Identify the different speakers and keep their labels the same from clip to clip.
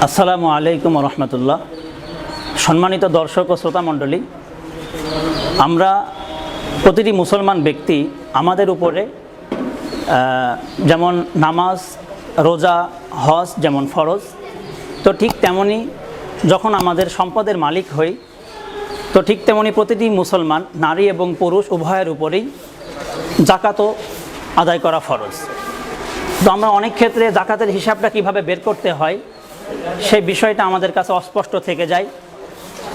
Speaker 1: আসসালামু আলাইকুম রহমতুল্লাহ। সম্মানিত দর্শক ও শ্রোতা মণ্ডলী, আমরা প্রতিটি মুসলমান ব্যক্তি আমাদের উপরে যেমন নামাজ, রোজা, হজ যেমন ফরজ, তো ঠিক তেমনি যখন আমাদের সম্পদের মালিক হই, তো ঠিক তেমনি প্রতিটি মুসলমান নারী এবং পুরুষ উভয়ের উপরেই জাকাতও আদায় করা ফরজ। তো আমরা অনেক ক্ষেত্রে জাকাতের হিসাবটা কিভাবে বের করতে হয় সেই বিষয়টা আমাদের কাছে অস্পষ্ট থেকে যায়।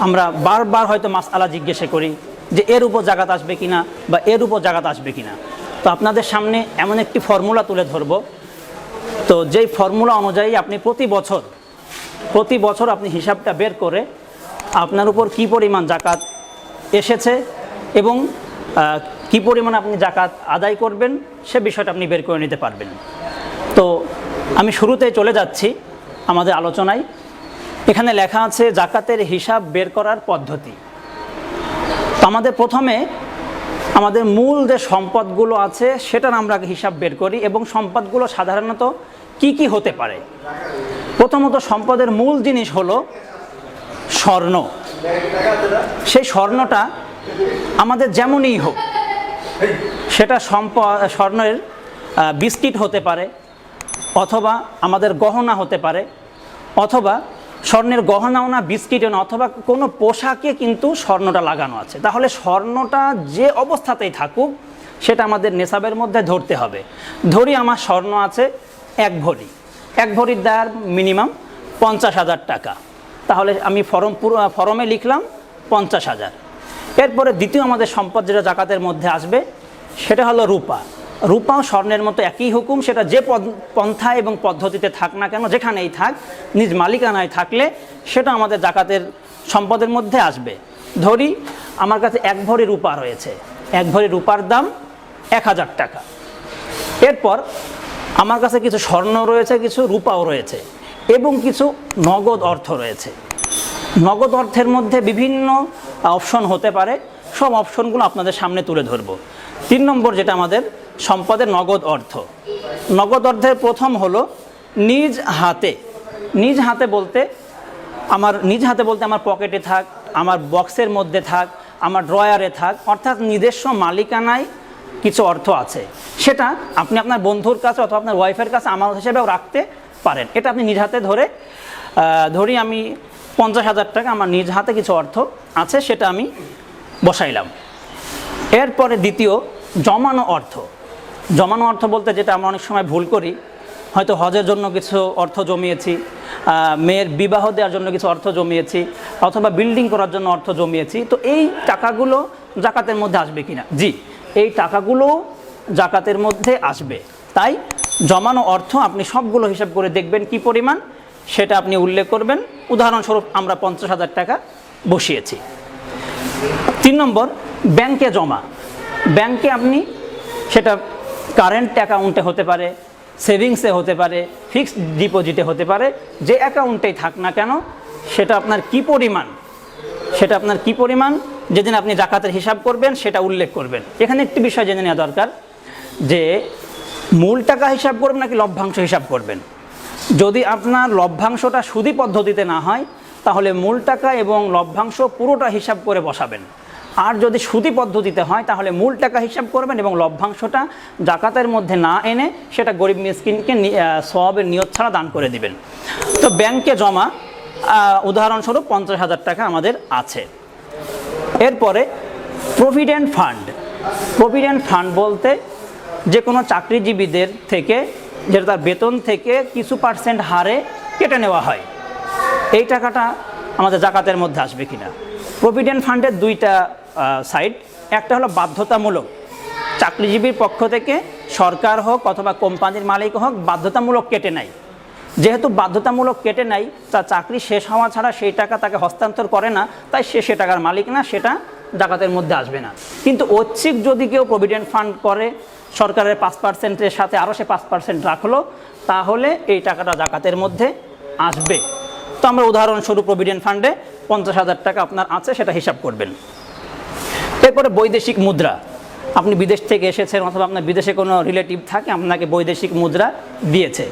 Speaker 1: আমরা বারবার হয়তো মাসআলা জিজ্ঞাসা করি যে এর উপর জাকাত আসবে কিনা বা এর উপর জাকাত আসবে কিনা। তো আপনাদের সামনে এমন একটি ফর্মুলা তুলে ধরব, তো যেই ফর্মুলা অনুযায়ী আপনি প্রতি বছর আপনি হিসাবটা বের করে আপনার উপর কি পরিমাণ জাকাত এসেছে এবং কি পরিমাণ আপনি জাকাত আদায় করবেন সে বিষয়টা আপনি বের করে নিতে পারবেন। তো আমি শুরুতেই চলে যাচ্ছি আমাদের আলোচনায়। এখানে লেখা আছে জাকাতের হিসাব বের করার পদ্ধতি। তো আমাদের প্রথমে আমাদের মূল যে সম্পদগুলো আছে সেটার আমরা হিসাব বের করি এবং সম্পদগুলো সাধারণত কি কি হতে পারে। প্রথমত সম্পদের মূল জিনিস হলো স্বর্ণ। সেই স্বর্ণটা আমাদের যেমনই হোক, সেটা স্বর্ণের বিস্কিট হতে পারে, অথবা আমাদের গহনা হতে পারে, অথবা স্বর্ণের গহনাও না, বিস্কিটও না, অথবা কোনো পোশাকে কিন্তু স্বর্ণটা লাগানো আছে। তাহলে স্বর্ণটা যে অবস্থাতেই থাকুক সেটা আমাদের নেশাবের মধ্যে ধরতে হবে। ধরি আমার স্বর্ণ আছে এক ভরির দাম মিনিমাম 50,000 টাকা, তাহলে আমি ফরমে লিখলাম 50,000। এরপরে দ্বিতীয় আমাদের সম্পদ যেটা জাকাতের মধ্যে আসবে সেটা হলো রূপা। রূপাও স্বর্ণের মতো একই হুকুম, সেটা যে পন্থায় এবং পদ্ধতিতে থাক না কেন, যেখানেই থাক, নিজ মালিকানায় থাকলে সেটা আমাদের জাকাতের সম্পদের মধ্যে আসবে। ধরি আমার কাছে 1 ভরি রূপা রয়েছে, 1 ভরি রূপার দাম 1000 টাকা। এরপর আমার কাছে কিছু স্বর্ণ রয়েছে, কিছু রূপাও রয়েছে এবং কিছু নগদ অর্থ রয়েছে। নগদ অর্থের মধ্যে বিভিন্ন অপশন হতে পারে, সব অপশনগুলো আপনাদের সামনে তুলে ধরব। 3 নম্বর যেটা আমাদের সম্পদের নগদ অর্থ। নগদ অর্থের প্রথম হলো নিজ হাতে বলতে আমার পকেটে থাক, আমার বক্সের মধ্যে থাক, আমার ড্রয়ারে থাক, অর্থাৎ নিজস্ব মালিকানায় কিছু অর্থ আছে, সেটা আপনি আপনার বন্ধুর কাছে অথবা আপনার ওয়াইফের কাছে আমানত হিসেবেও রাখতে পারেন। এটা আপনি নিজ হাতে ধরি আমি 50,000 টাকা আমার নিজ হাতে কিছু অর্থ আছে, সেটা আমি বসাইলাম। এরপরে দ্বিতীয় জমানো অর্থ বলতে যেটা আমরা অনেক সময় ভুল করি, হয়তো হজের জন্য কিছু অর্থ জমিয়েছি, মেয়ের বিবাহ দেওয়ার জন্য কিছু অর্থ জমিয়েছি, অথবা বিল্ডিং করার জন্য অর্থ জমিয়েছি। তো এই টাকাগুলো জাকাতের মধ্যে আসবে কিনা? জি, এই টাকাগুলো জাকাতের মধ্যে আসবে। তাই জমানো অর্থ আপনি সবগুলো হিসাব করে দেখবেন কি পরিমাণ, সেটা আপনি উল্লেখ করবেন। উদাহরণস্বরূপ আমরা 50,000 টাকা বসিয়েছি। 3 নম্বর ব্যাংকে জমা। ব্যাংকে আপনি সেটা কারেন্ট অ্যাকাউন্টে হতে পারে, সেভিংসে হতে পারে, ফিক্সড ডিপোজিটে হতে পারে, যে অ্যাকাউন্টেই থাক না কেন সেটা আপনার কি পরিমাণ যেদিন আপনি জাকাতের হিসাব করবেন সেটা উল্লেখ করবেন। এখানে একটি বিষয় জেনে নেওয়া দরকার যে মূল টাকা হিসাব করবেন নাকি লভ্যাংশ হিসাব করবেন। যদি আপনার লভ্যাংশটা সুদী পদ্ধতিতে না হয় তাহলে মূল টাকা এবং লভ্যাংশ পুরোটা হিসাব করে বসাবেন। আর যদি সুদী পদ্ধতিতে হয় তাহলে মূল টাকা হিসাব করবেন এবং লভ্যাংশটা জাকাতের মধ্যে না এনে সেটা গরিব মিসকিনকে সওয়াবের নিয়ত ছাড়া দান করে দিবেন। তো ব্যাংকে জমা উদাহরণস্বরূপ 50,000 টাকা আমাদের আছে। এরপরে প্রভিডেন্ট ফান্ড বলতে যে কোনো চাকরিজীবীদের থেকে, যেটা তার বেতন থেকে কিছু পার্সেন্ট হারে কেটে নেওয়া হয়, এই টাকাটা আমাদের জাকাতের মধ্যে আসবে কিনা। প্রভিডেন্ট ফান্ডের 2টা সাইড। একটা হলো বাধ্যতামূলক, চাকরিজীবীর পক্ষ থেকে সরকার হোক অথবা কোম্পানির মালিক হোক বাধ্যতামূলক কেটে নেয়। যেহেতু বাধ্যতামূলক কেটে নেয়, তার চাকরি শেষ হওয়া ছাড়া সেই টাকা তাকে হস্তান্তর করে না, তাই সে টাকার মালিক না, সেটা জাকাতের মধ্যে আসবে না। কিন্তু ঐচ্ছিক যদি কেউ প্রভিডেন্ট ফান্ড করে, সরকারের 5%-এর সাথে আরও সে 5% রাখলো, তাহলে এই টাকাটা জাকাতের মধ্যে আসবে। তো আমরা উদাহরণস্বরূপ প্রভিডেন্ট ফান্ডে 50,000 টাকা আপনার আছে, সেটা হিসাব করবেন। এরপরে বৈদেশিক মুদ্রা। আপনি বিদেশ থেকে এসেছেন অথবা আপনার বিদেশে কোনো রিলেটিভ থাকে, আপনাকে বৈদেশিক মুদ্রা দিয়েছে,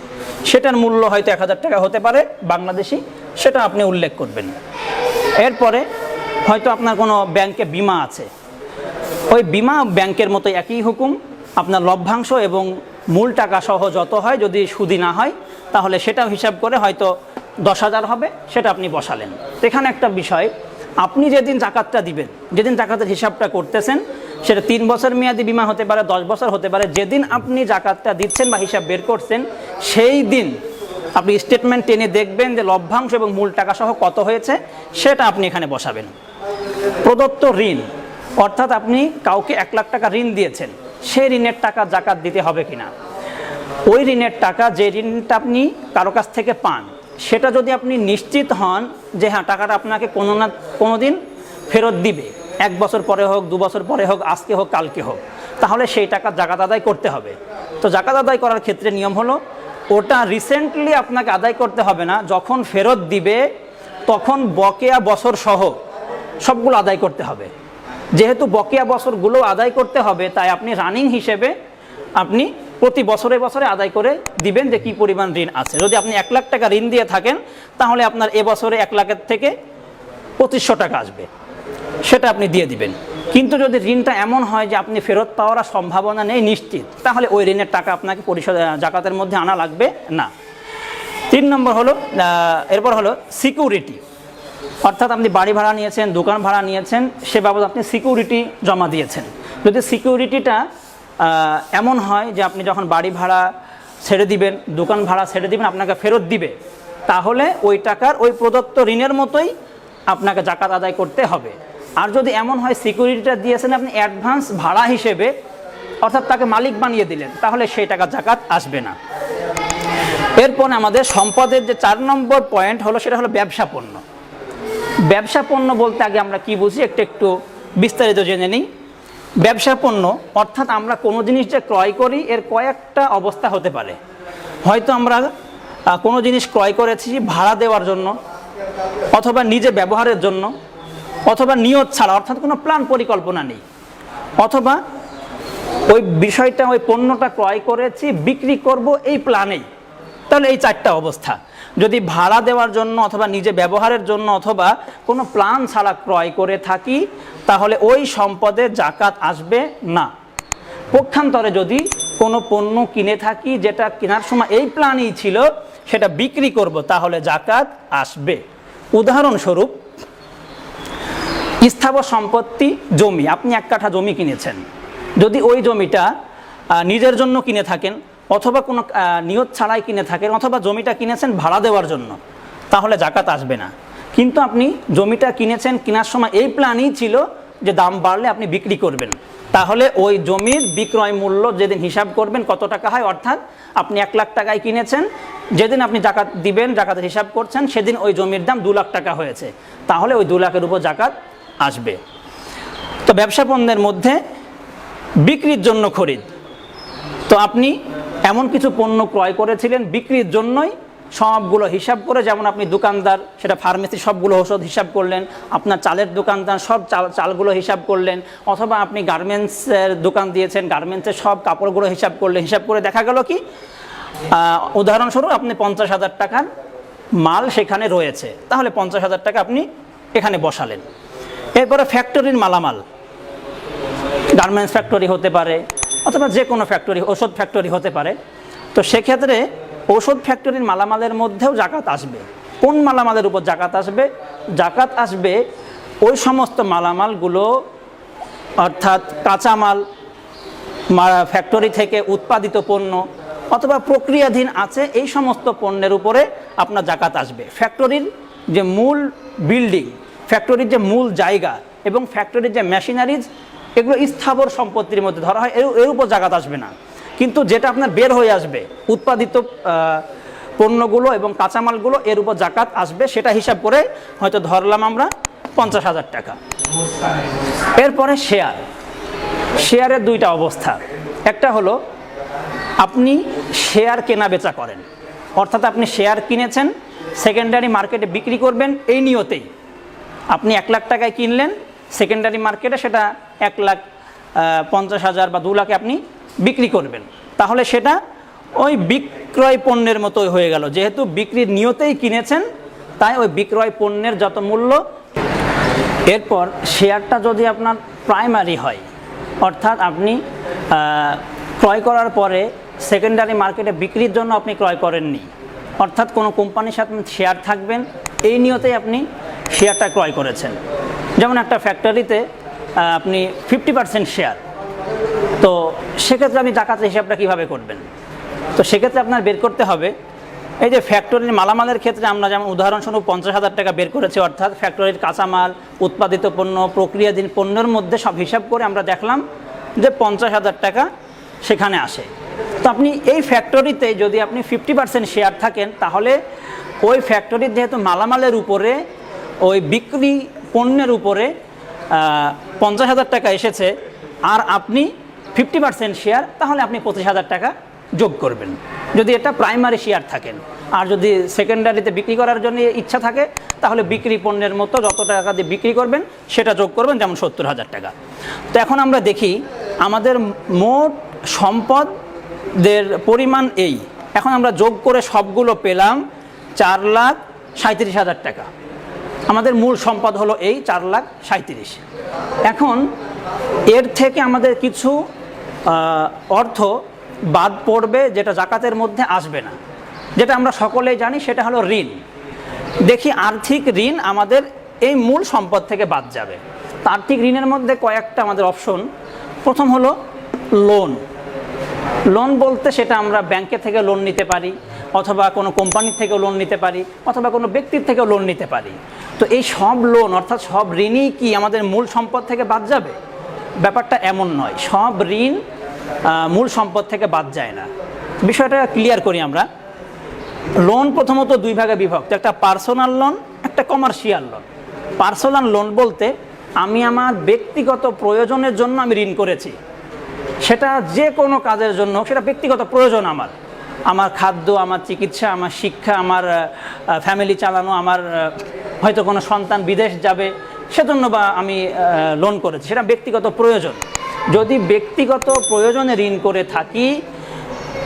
Speaker 1: সেটার মূল্য হয়তো 1000 টাকা হতে পারে বাংলাদেশি, সেটা আপনি উল্লেখ করবেন। এরপরে হয়তো আপনার কোনো ব্যাংকে বিমা আছে, ওই বিমা ব্যাংকের মতো একই হুকুম, আপনার লভ্যাংশ এবং মূল টাকা সহ যত হয়, যদি সুদি না হয় তাহলে সেটাও হিসাব করে হয়তো 10,000 হবে, সেটা আপনি বসালেন। এখানে একটা বিষয়, আপনি যেদিন জাকাতটা দিবেন, যেদিন জাকাতের হিসাবটা করতেছেন, সেটা 3 বছর মেয়াদি বিমা হতে পারে, 10 বছর হতে পারে, যেদিন আপনি জাকাতটা দিচ্ছেন বা হিসাব বের করছেন সেই দিন আপনি স্টেটমেন্ট টেনে দেখবেন যে লভ্যাংশ এবং মূল টাকা সহ কত হয়েছে, সেটা আপনি এখানে বসাবেন। প্রদত্ত ঋণ, অর্থাৎ আপনি কাউকে 1 লাখ টাকা ঋণ দিয়েছেন, সেই ঋণের টাকা জাকাত দিতে হবে কিনা। ওই ঋণের টাকা, যে ঋণটা আপনি কারো কাছ থেকে পান, সেটা যদি আপনি নিশ্চিত হন যে হ্যাঁ টাকাটা আপনাকে কোনো না কোনো দিন ফেরত দিবে, 1 বছর পরে হোক, 2 বছর পরে হোক, আজকে হোক, কালকে হোক, তাহলে সেই টাকা জাকাত আদায় করতে হবে। তো জাকাত আদায় করার ক্ষেত্রে নিয়ম হলো, ওটা রিসেন্টলি আপনাকে আদায় করতে হবে না, যখন ফেরত দিবে তখন বকেয়া বছর সহ সবগুলো আদায় করতে হবে। যেহেতু বকেয়া বছরগুলো আদায় করতে হবে, তাই আপনি রানিং হিসেবে আপনি প্রতি বছরে বছরে আদায় করে দিবেন যে কী পরিমাণ ঋণ আছে। যদি আপনি 1 লাখ টাকা ঋণ দিয়ে থাকেন, তাহলে আপনার এবছরে 1 লাখের থেকে 2500 টাকা আসবে, সেটা আপনি দিয়ে দিবেন। কিন্তু যদি ঋণটা এমন হয় যে আপনি ফেরত পাওয়ার সম্ভাবনা নেই নিশ্চিত, তাহলে ওই ঋণের টাকা আপনাকে পরিশোধ জাকাতের মধ্যে আনা লাগবে না। 3 নম্বর হলো, এরপর হলো সিকিউরিটি, অর্থাৎ আপনি বাড়ি ভাড়া নিয়েছেন, দোকান ভাড়া নিয়েছেন, সে বাবদ আপনি সিকিউরিটি জমা দিয়েছেন। যদি সিকিউরিটিটা এমন হয় যে আপনি যখন বাড়ি ভাড়া ছেড়ে দিবেন, দোকান ভাড়া ছেড়ে দিবেন, আপনাকে ফেরত দিবে, তাহলে ওই টাকার ওই প্রদত্ত ঋণের মতোই আপনাকে জাকাত আদায় করতে হবে। আর যদি এমন হয় সিকিউরিটিটা দিয়েছেন আপনি অ্যাডভান্স ভাড়া হিসেবে, অর্থাৎ তাকে মালিক বানিয়ে দিলেন, তাহলে সেই টাকা জাকাত আসবে না। এরপর আমাদের সম্পদের যে 4 নম্বর পয়েন্ট হলো, সেটা হলো ব্যবসা পণ্য। ব্যবসা পণ্য বলতে আগে আমরা কি বুঝি একটু বিস্তারিত জেনে নিই। ব্যবসা পণ্য অর্থাৎ আমরা কোনো জিনিস যে ক্রয় করি, এর কয়েকটা অবস্থা হতে পারে। হয়তো আমরা কোনো জিনিস ক্রয় করেছি ভাড়া দেওয়ার জন্য, অথবা নিজে ব্যবহারের জন্য, অথবা নিয়ত ছাড়া, অর্থাৎ কোনো প্ল্যান পরিকল্পনা নেই, অথবা ওই বিষয়টা, ওই পণ্যটা ক্রয় করেছি বিক্রি করব এই প্ল্যানেই। তাহলে এই 4টা অবস্থা। যদি ভাড়া দেওয়ার জন্য, অথবা নিজে ব্যবহারের জন্য, অথবা কোনো প্ল্যান ছাড়া ক্রয় করে থাকি, তাহলে ওই সম্পদে জাকাত আসবে না। পক্ষান্তরে যদি কোনো পণ্য কিনে থাকি যেটা কেনার সময় এই প্ল্যানই ছিল, সেটা বিক্রি করব, তাহলে জাকাত আসবে। উদাহরণস্বরূপ, স্থাবর সম্পত্তি, জমি, আপনি 1 কাঠা জমি কিনেছেন, যদি ওই জমিটা নিজের জন্য কিনে থাকেন, অথবা কোনো নিয়ত ছাড়াই কিনে থাকেন, অথবা জমিটা কিনেছেন ভাড়া দেওয়ার জন্য, তাহলে জাকাত আসবে না। কিন্তু আপনি জমিটা কিনেছেন, কেনার সময় এই প্ল্যানই ছিল যে দাম বাড়লে আপনি বিক্রি করবেন, তাহলে ওই জমির বিক্রয় মূল্য যেদিন হিসাব করবেন কত টাকা হয়, অর্থাৎ আপনি 1 লাখ টাকায় কিনেছেন, যেদিন আপনি জাকাত দিবেন, জাকাতের হিসাব করছেন, সেদিন ওই জমির দাম 2 লাখ টাকা হয়েছে, তাহলে ওই 2 লাখের উপর জাকাত আসবে। তো ব্যবসা পণ্যের মধ্যে বিক্রির জন্য খরিদ, তো আপনি এমন কিছু পণ্য ক্রয় করেছিলেন বিক্রির জন্যই, সবগুলো হিসাব করে, যেমন আপনি দোকানদার, সেটা ফার্মেসি, সবগুলো ওষুধ হিসাব করলেন, আপনার চালের দোকানদার সব চালগুলো হিসাব করলেন, অথবা আপনি গার্মেন্টসের দোকান দিয়েছেন, গার্মেন্টসের সব কাপড়গুলো হিসাব করলেন, হিসাব করে দেখা গেল কি, উদাহরণস্বরূপ আপনি 50,000 টাকার মাল সেখানে রয়েছে, তাহলে 50,000 টাকা আপনি এখানে বসালেন। এরপরে ফ্যাক্টরির মালামাল, গার্মেন্টস ফ্যাক্টরি হতে পারে, অথবা যে কোনো ফ্যাক্টরি, ওষুধ ফ্যাক্টরি হতে পারে। তো সেক্ষেত্রে ওষুধ ফ্যাক্টরির মালামালের মধ্যেও জাকাত আসবে। কোন মালামালের উপর জাকাত আসবে? জাকাত আসবে ওই সমস্ত মালামালগুলো, অর্থাৎ কাঁচামাল, ফ্যাক্টরি থেকে উৎপাদিত পণ্য, অথবা প্রক্রিয়াধীন আছে, এই সমস্ত পণ্যের উপরে আপনার জাকাত আসবে। ফ্যাক্টরির যে মূল বিল্ডিং, ফ্যাক্টরির যে মূল জায়গা, এবং ফ্যাক্টরির যে মেশিনারিজ, এগুলো স্থাবর সম্পত্তির মধ্যে ধরা হয়, এর উপর জাকাত আসবে না। কিন্তু যেটা আপনার বের হয়ে আসবে, উৎপাদিত পণ্যগুলো এবং কাঁচামালগুলো, এর উপর জাকাত আসবে। সেটা হিসাব করে হয়তো ধরলাম আমরা 50,000 টাকা। এরপরে শেয়ার, শেয়ারের 2টা অবস্থা। একটা হলো আপনি শেয়ার কেনা বেচা করেন, অর্থাৎ আপনি শেয়ার কিনেছেন, সেকেন্ডারি মার্কেটে বিক্রি করবেন এই নিয়তেই। আপনি 1 লাখ টাকায় কিনলেন, সেকেন্ডারি মার্কেটে সেটা 1,50,000 বা 2 লাখে আপনি বিক্রি করবেন, তাহলে সেটা ওই বিক্রয় পণ্যের মতোই হয়ে গেল। যেহেতু বিক্রির নিয়তেই কিনেছেন, তাই ওই বিক্রয় পণ্যের যত মূল্য। এরপর শেয়ারটা যদি আপনার প্রাইমারি হয়, অর্থাৎ আপনি ক্রয় করার পরে সেকেন্ডারি মার্কেটে বিক্রির জন্য আপনি ক্রয় করেননি, অর্থাৎ কোনো কোম্পানির সাথে শেয়ার থাকবেন এই নিয়তেই আপনি শেয়ারটা ক্রয় করেছেন। যেমন একটা ফ্যাক্টরিতে আপনি 50% শেয়ার, তো সেক্ষেত্রে আপনি জাকাতের হিসাবটা কীভাবে করবেন? তো সেক্ষেত্রে আপনার বের করতে হবে, এই যে ফ্যাক্টরির মালামালের ক্ষেত্রে আমরা যেমন উদাহরণস্বরূপ 50,000 টাকা বের করেছি, অর্থাৎ ফ্যাক্টরির কাঁচামাল, উৎপাদিত পণ্য, প্রক্রিয়াধীন পণ্যের মধ্যে সব হিসাব করে আমরা দেখলাম যে 50,000 টাকা সেখানে আসে। তো আপনি এই ফ্যাক্টরিতে যদি আপনি 50% শেয়ার থাকেন, তাহলে ওই ফ্যাক্টরির যেহেতু মালামালের উপরে ওই বিক্রি পণ্যের উপরে 50,000 টাকা এসেছে, আর আপনি 50% শেয়ার, তাহলে আপনি 25,000 টাকা যোগ করবেন যদি এটা প্রাইমারি শেয়ার থাকেন। আর যদি সেকেন্ডারিতে বিক্রি করার জন্য ইচ্ছা থাকে, তাহলে বিক্রি পণ্যের মতো যত টাকা দিয়ে বিক্রি করবেন সেটা যোগ করবেন, যেমন 70,000 টাকা। তো এখন আমরা দেখি আমাদের মোট সম্পদের পরিমাণ এই। এখন আমরা যোগ করে সবগুলো পেলাম 4,37,000 টাকা। আমাদের মূল সম্পদ হলো এই 4,37,000। এখন এর থেকে আমাদের কিছু অর্থ বাদ পড়বে, যেটা জাকাতের মধ্যে আসবে না, যেটা আমরা সকলেই জানি, সেটা হলো ঋণ। দেখি আর্থিক ঋণ আমাদের এই মূল সম্পদ থেকে বাদ যাবে। তো আর্থিক ঋণের মধ্যে কয়েকটা আমাদের অপশন। প্রথম হলো লোন। লোন বলতে সেটা আমরা ব্যাংকের থেকে লোন নিতে পারি, অথবা কোনো কোম্পানির থেকেও লোন নিতে পারি, অথবা কোনো ব্যক্তির থেকেও লোন নিতে পারি। তো এই সব লোন অর্থাৎ সব ঋণই কি আমাদের মূল সম্পদ থেকে বাদ যাবে? ব্যাপারটা এমন নয়, সব ঋণ মূল সম্পদ থেকে বাদ যায় না। বিষয়টা ক্লিয়ার করি আমরা। লোন প্রথমত দুই ভাগে বিভক্ত, একটা পার্সোনাল লোন, একটা কমার্শিয়াল লোন। পার্সোনাল লোন বলতে আমি আমার ব্যক্তিগত প্রয়োজনের জন্য আমি ঋণ করেছি, সেটা যে কোনো কাজের জন্য, সেটা ব্যক্তিগত প্রয়োজন আমার খাদ্য, আমার চিকিৎসা, আমার শিক্ষা, আমার ফ্যামিলি চালানো, আমার হয়তো কোনো সন্তান বিদেশ যাবে, সেজন্য বা আমি লোন করেছি, সেটা ব্যক্তিগত প্রয়োজন। যদি ব্যক্তিগত প্রয়োজনে ঋণ করে থাকি,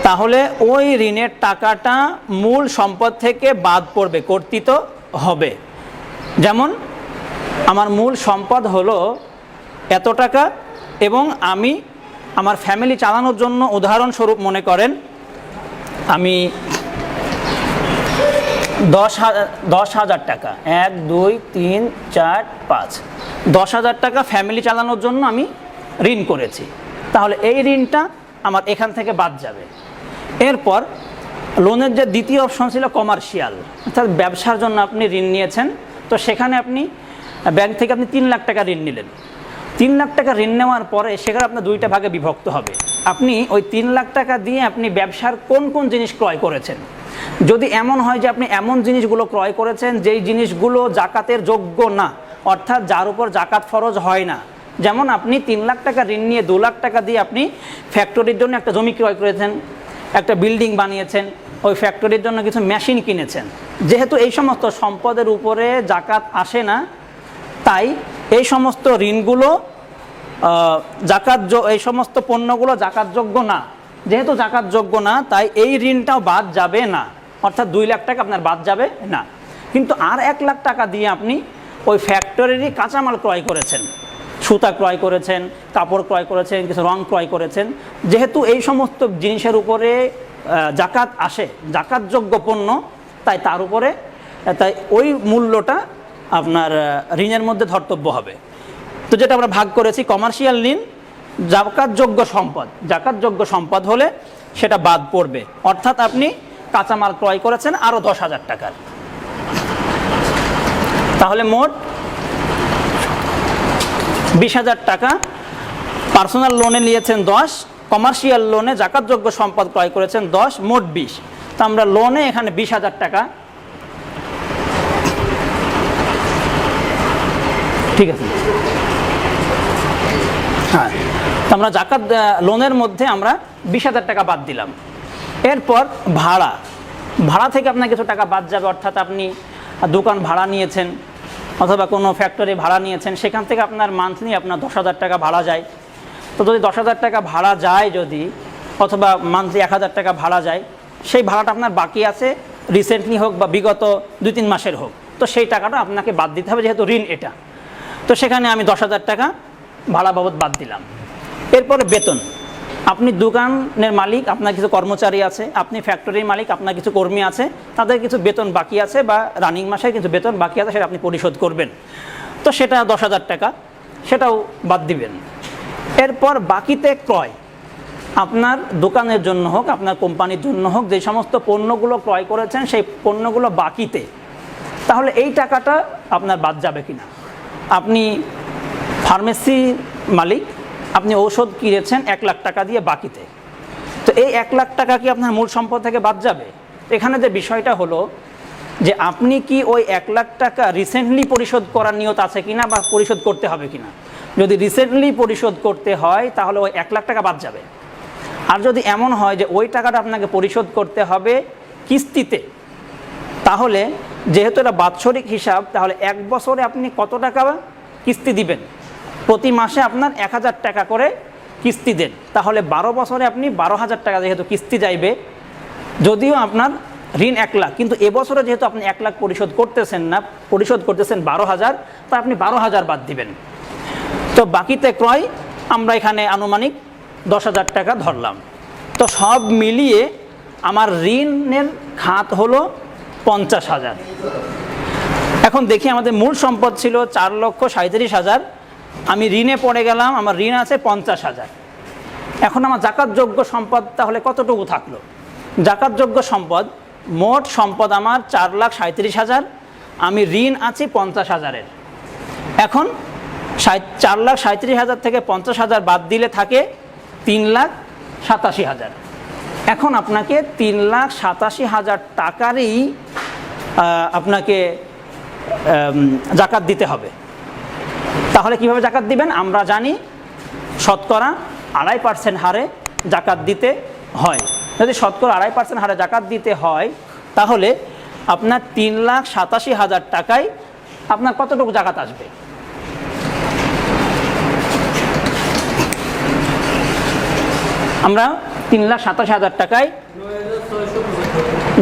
Speaker 1: তাহলে ওই ঋণের টাকাটা মূল সম্পদ থেকে বাদ পড়বে, কর্তৃত হবে। যেমন আমার মূল সম্পদ হলো এত টাকা, এবং আমি আমার ফ্যামিলি চালানোর জন্য, উদাহরণস্বরূপ মনে করেন আমি 10,000 টাকা, 1 2 3 4 5 10,000 টাকা ফ্যামিলি চালানোর জন্য আমি ঋণ করেছি, তাহলে এই ঋণটা আমার এখান থেকে বাদ যাবে। এরপর লোনের যে দ্বিতীয় অপশন ছিল কমার্শিয়াল, অর্থাৎ ব্যবসার জন্য আপনি ঋণ নিয়েছেন। তো সেখানে আপনি ব্যাংক থেকে আপনি 3 লাখ টাকা ঋণ নিলেন। 3 লাখ টাকা ঋণ নেওয়ার পরে সেখানে আপনার দুইটা ভাগে বিভক্ত হবে। আপনি ওই 3 লাখ টাকা দিয়ে আপনি ব্যবসার কোন কোন জিনিস ক্রয় করেছেন। যদি এমন হয় যে আপনি এমন জিনিসগুলো ক্রয় করেছেন যেই জিনিসগুলো জাকাতের যোগ্য না, অর্থাৎ যার উপর জাকাত ফরজ হয় না, যেমন আপনি 3 লাখ টাকা ঋণ নিয়ে 2 লাখ টাকা দিয়ে আপনি ফ্যাক্টরির জন্য একটা জমি ক্রয় করেছেন, একটা বিল্ডিং বানিয়েছেন, ওই ফ্যাক্টরির জন্য কিছু মেশিন কিনেছেন। যেহেতু এই সমস্ত সম্পদের উপরে জাকাত আসে না, তাই এই সমস্ত ঋণগুলো এই সমস্ত পণ্যগুলো জাকাতযোগ্য না। যেহেতু জাকাতযোগ্য না, তাই এই ঋণটাও বাদ যাবে না, অর্থাৎ 2 লাখ টাকা আপনার বাদ যাবে না। কিন্তু আর 1 লাখ টাকা দিয়ে আপনি ওই ফ্যাক্টরিরই কাঁচামাল ক্রয় করেছেন, সুতা ক্রয় করেছেন, কাপড় ক্রয় করেছেন, কিছু রং ক্রয় করেছেন। যেহেতু এই সমস্ত জিনিসের উপরে জাকাত আসে, জাকাতযোগ্য পণ্য, তাই তার উপরে ওই মূল্যটা আপনার ঋণের মধ্যে ধর্তব্য হবে। তো যেটা আমরা ভাগ করেছি, কমার্শিয়াল ঋণ জাকাতযোগ্য সম্পদ, জাকাতযোগ্য সম্পদ হলে সেটা বাদ পড়বে, অর্থাৎ আপনি কাঁচামাল ক্রয় করেছেন আরও 10,000 টাকার, তাহলে মোট 20,000 টাকা পার্সোনাল লোনে নিয়েছেন 10, কমার্শিয়াল লোনে জাকাতযোগ্য সম্পদ ক্রয় করেছেন 10, মোট 20। তো আমরা লোনে এখানে 20,000 টাকা, ঠিক আছে। হ্যাঁ, তো আমরা জাকাত লোনের মধ্যে আমরা 20,000 টাকা বাদ দিলাম। এরপর ভাড়া থেকে আপনার কিছু টাকা বাদ যাবে, অর্থাৎ আপনি দোকান ভাড়া নিয়েছেন অথবা কোনো ফ্যাক্টরি ভাড়া নিয়েছেন, সেখান থেকে আপনার মান্থলি আপনার 10,000 টাকা ভাড়া যায়। তো যদি 10,000 টাকা ভাড়া যায়, যদি অথবা মান্থলি 1,000 টাকা ভাড়া যায়, সেই ভাড়াটা আপনার বাকি আছে, রিসেন্টলি হোক বা বিগত 2-3 মাসের হোক, তো সেই টাকাটা আপনাকে বাদ দিতে হবে, যেহেতু ঋণ এটা। তো সেখানে আমি 10,000 টাকা ভাড়া বাবদ বাদ দিলাম। এরপরে বেতন, আপনি দোকানের মালিক, আপনার কিছু কর্মচারী আছে, আপনি ফ্যাক্টরির মালিক, আপনার কিছু কর্মী আছে, তাদের কিছু বেতন বাকি আছে বা রানিং মাসে কিছু বেতন বাকি আছে, সেটা আপনি পরিশোধ করবেন। তো সেটা 10,000 টাকা, সেটাও বাদ দিবেন। এরপর বাকিতে ক্রয়, আপনার দোকানের জন্য হোক, আপনার কোম্পানির জন্য হোক, যে সমস্ত পণ্যগুলো ক্রয় করেছেন সেই পণ্যগুলো বাকিতে, তাহলে এই টাকাটা আপনার বাদ যাবে কিনা। আপনি ফার্মেসি মালিক, আপনি ঔষধ কিনেছেন 1 লাখ টাকা দিয়ে বাকিতে, তো এই 1 লাখ টাকা কি আপনার মূল সম্পদ থেকে বাদ যাবে? এখানে যে বিষয়টা হলো যে আপনি কি ওই 1 লাখ টাকা রিসেন্টলি পরিশোধ করার নিয়ত আছে কিনা বা পরিশোধ করতে হবে কিনা। যদি রিসেন্টলি পরিশোধ করতে হয় তাহলে ওই 1 লাখ টাকা বাদ যাবে। আর যদি এমন হয় যে ওই টাকাটা আপনাকে পরিশোধ করতে হবে কিস্তিতে, তাহলে যেহেতু এটা বাৎসরিক হিসাব, তাহলে 1 বছরে আপনি কত টাকা কিস্তি দিবেন? প্রতি মাসে আপনার 1,000 টাকা করে কিস্তি দেন, তাহলে 12 বছরে আপনি 12,000 টাকা যেহেতু কিস্তি যাইবে, যদিও আপনার ঋণ 1 লাখ, কিন্তু এবছরে যেহেতু আপনি 1 লাখ পরিশোধ করতেছেন না, পরিশোধ করতেছেন 12,000, তা আপনি 12,000 বাদ দিবেন। তো বাকিতে ক্রয় আমরা এখানে আনুমানিক 10,000 টাকা ধরলাম। তো সব মিলিয়ে আমার ঋণের খাত হলো 50,000। এখন দেখি আমাদের মূল সম্পদ ছিল 4,37,000, আমি ঋণে পড়ে গেলাম, আমার ঋণ আছে 50,000। এখন আমার জাকাতযোগ্য সম্পদ তাহলে কতটুকু থাকলো? জাকাতযোগ্য সম্পদ, মোট সম্পদ আমার 4,37,000, আমি ঋণ আছি 50,000-এর। এখন 4,37,000 থেকে 50,000 বাদ দিলে থাকে 3,87,000। এখন আপনাকে 3,87,000 টাকারই আপনাকে জাকাত দিতে হবে। তাহলে কিভাবে জাকাত দিবেন? আমরা জানি শতকরা 2.5% হারে জাকাত দিতে হয়। যদি শতকরা 2.5% হারে জাকাত দিতে হয়, তাহলে আপনার 3,87,000 টাকায় আপনার কতটুকু জাকাত আসবে? আমরা 3,87,000 টাকায়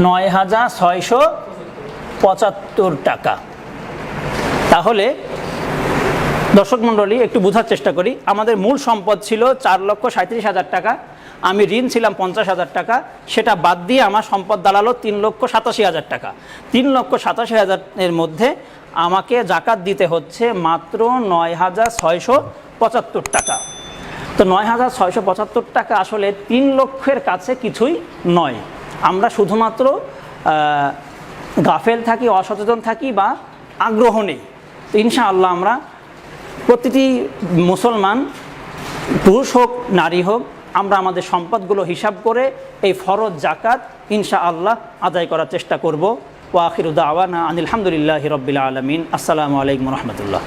Speaker 1: 9,675 টাকা। তাহলে দর্শক মণ্ডলী একটু বোঝার চেষ্টা করি, আমাদের মূল সম্পদ ছিল 4,37,000 টাকা, আমি ঋণ ছিলাম 50,000 টাকা, সেটা বাদ দিয়ে আমার সম্পদ দাঁড়ালো 3,87,000 টাকা। 3,87,000-এর মধ্যে আমাকে জাকাত দিতে হচ্ছে মাত্র 9,675 টাকা। তো 9,675 টাকা আসলে 3 লক্ষের কাছে কিছুই নয়। আমরা শুধুমাত্র গাফেল থাকি, অসচেতন থাকি বা আগ্রহ নেই। তো ইনশাআল্লাহ আমরা প্রতিটি মুসলমান, পুরুষ হোক নারী হোক, আমরা আমাদের সম্পদগুলো হিসাব করে এই ফরজ জাকাত ইনশাআল্লাহ আদায় করার চেষ্টা করব। ওয়া আখিরু দাওয়ানা আনিল হামদুলিল্লাহি রাব্বিল আলামিন। আসসালামু আলাইকুম ওয়া রাহমাতুল্লাহ।